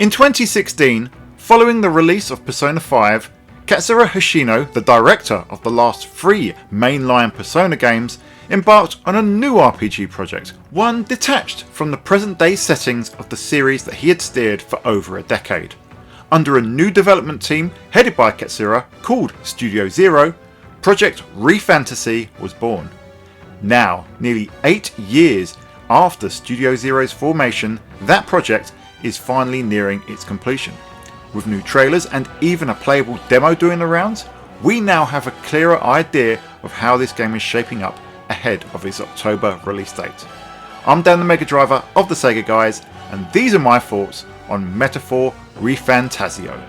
In 2016, following the release of Persona 5, Katsura Hoshino, the director of the last 3 mainline Persona games, embarked on a new RPG project, one detached from the present day settings of the series that he had steered for over a decade. Under a new development team headed by Katsura called Studio Zero, Project ReFantazio was born. Now, nearly 8 years after Studio Zero's formation, that project is finally nearing its completion. With new trailers and even a playable demo doing the rounds, we now have a clearer idea of how this game is shaping up ahead of its October release date. I'm Dan the Mega Driver of the Sega Guys, and these are my thoughts on Metaphor ReFantazio.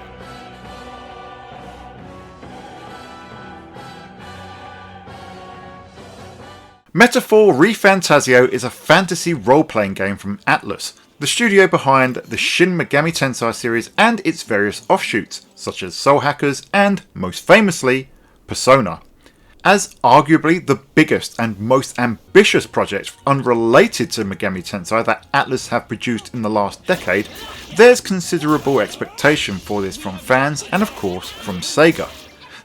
Metaphor ReFantazio is a fantasy role-playing game from Atlus, the studio behind the Shin Megami Tensei series and its various offshoots, such as Soul Hackers and, most famously, Persona. As arguably the biggest and most ambitious project unrelated to Megami Tensei that Atlus have produced in the last decade, there's considerable expectation for this from fans and of course from Sega.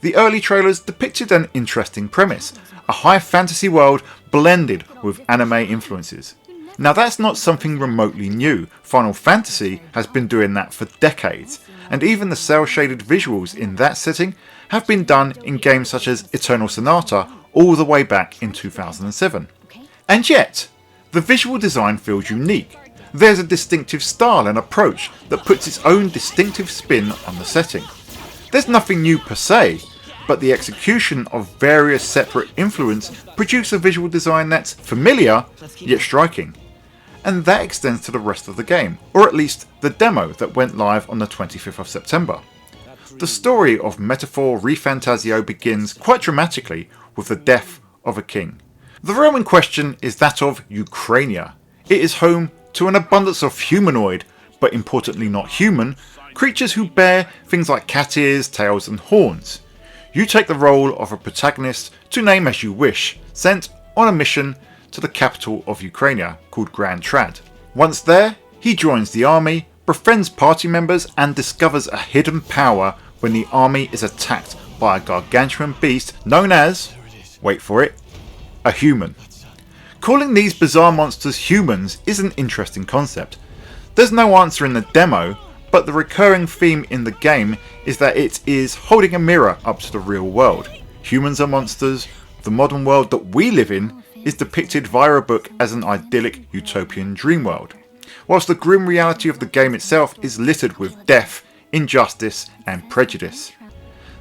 The early trailers depicted an interesting premise, a high fantasy world blended with anime influences. Now that's not something remotely new. Final Fantasy has been doing that for decades, and even the cel-shaded visuals in that setting have been done in games such as Eternal Sonata all the way back in 2007. And yet, the visual design feels unique. There's a distinctive style and approach that puts its own distinctive spin on the setting. There's nothing new per se, but the execution of various separate influences produce a visual design that's familiar yet striking. And that extends to the rest of the game, or at least the demo that went live on the 25th of September. The story of Metaphor ReFantazio begins quite dramatically with the death of a king. The realm in question is that of Ukrainia. It is home to an abundance of humanoid, but importantly not human, creatures who bear things like cat ears, tails and horns. You take the role of a protagonist to name as you wish, sent on a mission to the capital of Ukrainia called Grand Trad. Once there, he joins the army, befriends party members and discovers a hidden power when the army is attacked by a gargantuan beast known as, wait for it, a human. Calling these bizarre monsters humans is an interesting concept. There's no answer in the demo, but the recurring theme in the game is that it is holding a mirror up to the real world. Humans are monsters. The modern world that we live in is depicted via a book as an idyllic utopian dream world, whilst the grim reality of the game itself is littered with death, injustice and prejudice.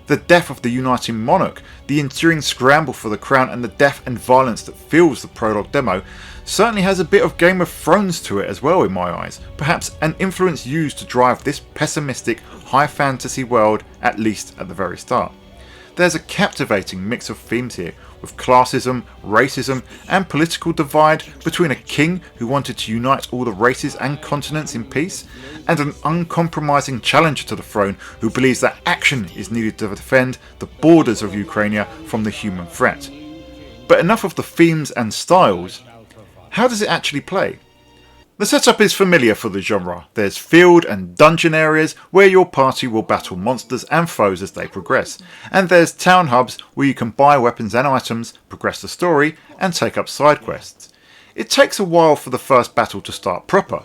The death of the uniting monarch, the ensuing scramble for the crown and the death and violence that fills the prologue demo certainly has a bit of Game of Thrones to it as well in my eyes, perhaps an influence used to drive this pessimistic high fantasy world, at least at the very start. There's a captivating mix of themes here, with classism, racism and political divide between a king who wanted to unite all the races and continents in peace, and an uncompromising challenger to the throne who believes that action is needed to defend the borders of Ukraine from the human threat. But enough of the themes and styles. How does it actually play? The setup is familiar for the genre. There's field and dungeon areas where your party will battle monsters and foes as they progress, and there's town hubs where you can buy weapons and items, progress the story, and take up side quests. It takes a while for the first battle to start proper.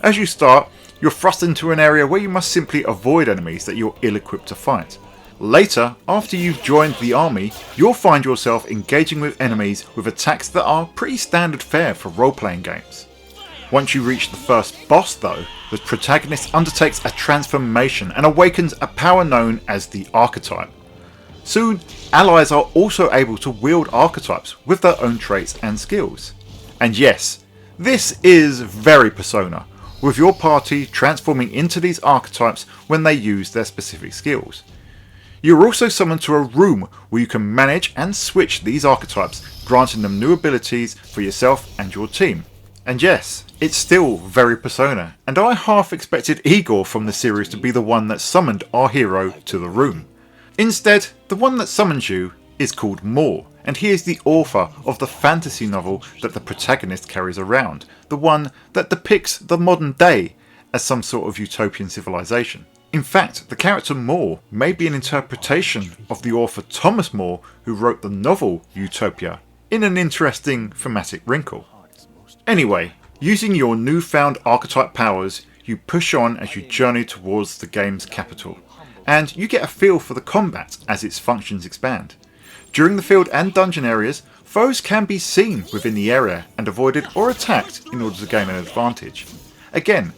As you start, you're thrust into an area where you must simply avoid enemies that you're ill-equipped to fight. Later, after you've joined the army, you'll find yourself engaging with enemies with attacks that are pretty standard fare for role-playing games. Once you reach the first boss though, the protagonist undertakes a transformation and awakens a power known as the archetype. Soon, allies are also able to wield archetypes with their own traits and skills. And yes, this is very Persona, with your party transforming into these archetypes when they use their specific skills. You're also summoned to a room where you can manage and switch these archetypes, granting them new abilities for yourself and your team. And yes, it's still very Persona, and I half expected Igor from the series to be the one that summoned our hero to the room. Instead, the one that summons you is called Moore, and he is the author of the fantasy novel that the protagonist carries around, the one that depicts the modern day as some sort of utopian civilization. In fact, the character More may be an interpretation of the author Thomas More, who wrote the novel Utopia, in an interesting thematic wrinkle. Anyway, using your newfound archetype powers, you push on as you journey towards the game's capital, and you get a feel for the combat as its functions expand. During the field and dungeon areas, foes can be seen within the area and avoided or attacked in order to gain an advantage. Again,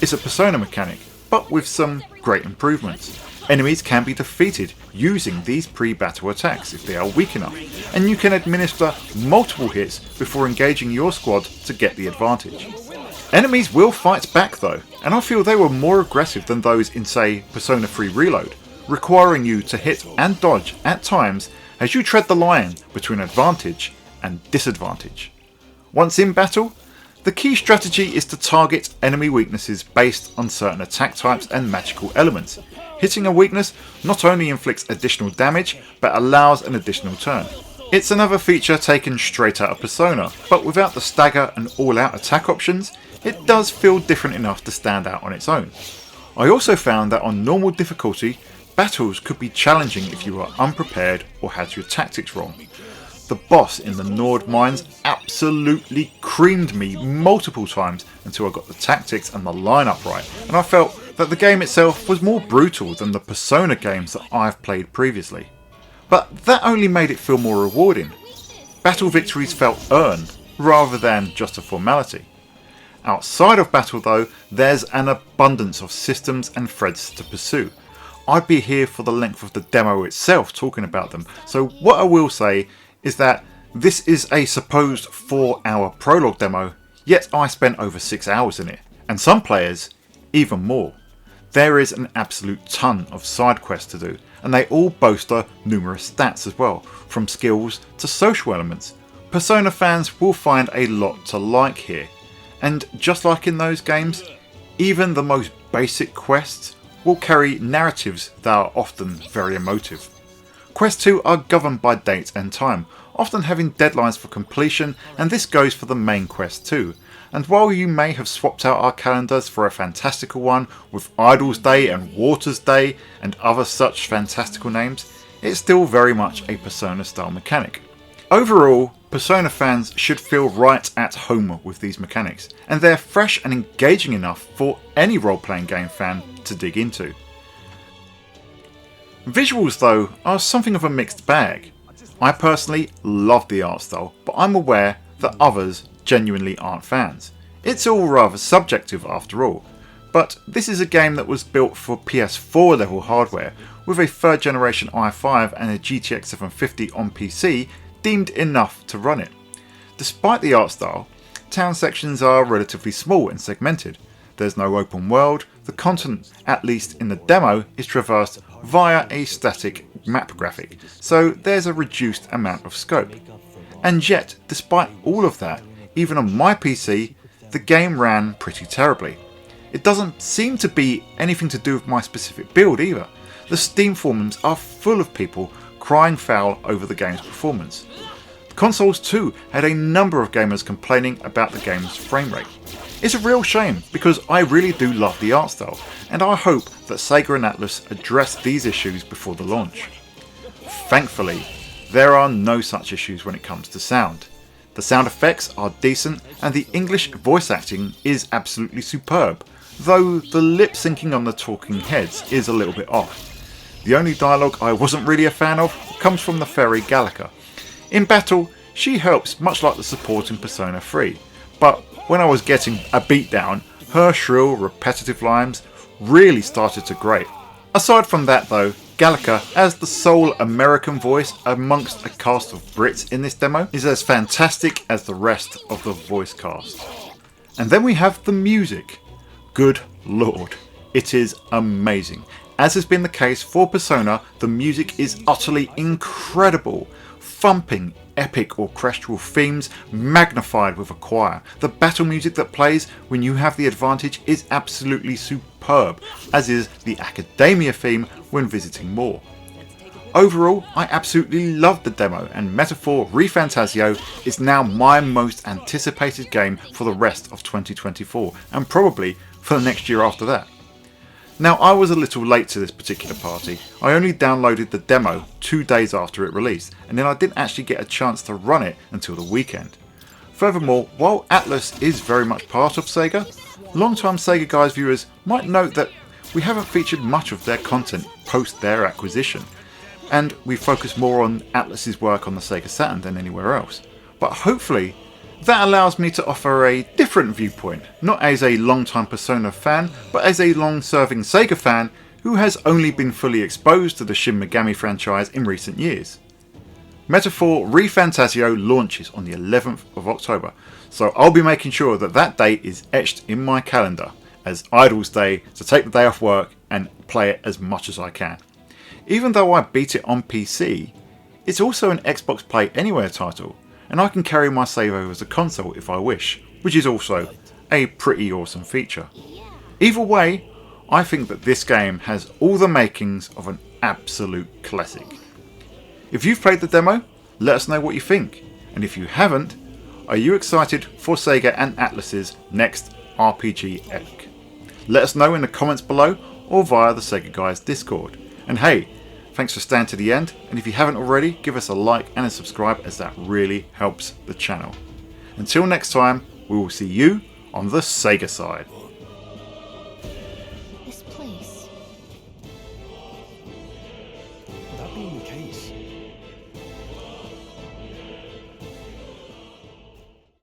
it's a Persona mechanic, but with some great improvements. Enemies can be defeated using these pre-battle attacks if they are weak enough, and you can administer multiple hits before engaging your squad to get the advantage. Enemies will fight back though, and I feel they were more aggressive than those in, say, Persona 3 Reload, requiring you to hit and dodge at times as you tread the line between advantage and disadvantage. Once in battle, the key strategy is to target enemy weaknesses based on certain attack types and magical elements. Hitting a weakness not only inflicts additional damage, but allows an additional turn. It's another feature taken straight out of Persona, but without the stagger and all-out attack options, it does feel different enough to stand out on its own. I also found that on normal difficulty, battles could be challenging if you were unprepared or had your tactics wrong. The boss in the Nord mines absolutely creamed me multiple times until I got the tactics and the lineup right, and I felt that the game itself was more brutal than the Persona games that I've played previously. But that only made it feel more rewarding. Battle victories felt earned rather than just a formality. Outside of battle though, there's an abundance of systems and threads to pursue. I'd be here for the length of the demo itself talking about them, so what I will say is that this is a supposed 4-hour prologue demo, yet I spent over 6 hours in it, and some players even more. There is an absolute ton of side quests to do, and they all boast numerous stats as well, from skills to social elements. Persona fans will find a lot to like here, and just like in those games, even the most basic quests will carry narratives that are often very emotive. Quests too are governed by date and time, often having deadlines for completion, and this goes for the main quest too. And while you may have swapped out our calendars for a fantastical one with Idol's Day and Water's Day and other such fantastical names, it's still very much a Persona style mechanic. Overall, Persona fans should feel right at home with these mechanics, and they're fresh and engaging enough for any role-playing game fan to dig into. Visuals though are something of a mixed bag. I personally love the art style, but I'm aware that others genuinely aren't fans. It's all rather subjective after all, but this is a game that was built for PS4 level hardware with a 3rd generation i5 and a GTX 750 on PC deemed enough to run it. Despite the art style, town sections are relatively small and segmented. There's no open world, the content, at least in the demo, is traversed via a static map graphic, so there's a reduced amount of scope. And yet, despite all of that, even on my PC, the game ran pretty terribly. It doesn't seem to be anything to do with my specific build either. The Steam forums are full of people crying foul over the game's performance. The consoles too had a number of gamers complaining about the game's frame rate. It's a real shame because I really do love the art style, and I hope that Sega and Atlus address these issues before the launch. Thankfully, there are no such issues when it comes to sound. The sound effects are decent and the English voice acting is absolutely superb, though the lip syncing on the talking heads is a little bit off. The only dialogue I wasn't really a fan of comes from the fairy Gallica. In battle, she helps much like the support in Persona 3, but when I was getting a beatdown, her shrill, repetitive lines really started to grate. Aside from that though, Gallica, as the sole American voice amongst a cast of Brits in this demo, is as fantastic as the rest of the voice cast. And then we have the music. Good lord, it is amazing. As has been the case for Persona, the music is utterly incredible. Thumping, epic orchestral themes magnified with a choir. The battle music that plays when you have the advantage is absolutely superb, as is the Academia theme when visiting more. Overall, I absolutely loved the demo, and Metaphor ReFantazio is now my most anticipated game for the rest of 2024, and probably for the next year after that. Now, I was a little late to this particular party. I only downloaded the demo 2 days after it released, and then I didn't actually get a chance to run it until the weekend. Furthermore, while Atlus is very much part of Sega, long-time Sega Guys viewers might note that we haven't featured much of their content post their acquisition, and we focus more on Atlus's work on the Sega Saturn than anywhere else. But hopefully, that allows me to offer a different viewpoint, not as a long-time Persona fan, but as a long-serving Sega fan who has only been fully exposed to the Shin Megami franchise in recent years. Metaphor ReFantazio launches on the 11th of October, so I'll be making sure that that date is etched in my calendar as Idle's Day to take the day off work and play it as much as I can. Even though I beat it on PC, it's also an Xbox Play Anywhere title, and I can carry my save over as a console if I wish, which is also a pretty awesome feature. Either way, I think that this game has all the makings of an absolute classic. If you've played the demo, let us know what you think, and if you haven't, are you excited for Sega and Atlus's next RPG epic? Let us know in the comments below or via the Sega Guys Discord. And hey, thanks for staying to the end, and if you haven't already, give us a like and a subscribe as that really helps the channel. Until next time, we will see you on the Sega side.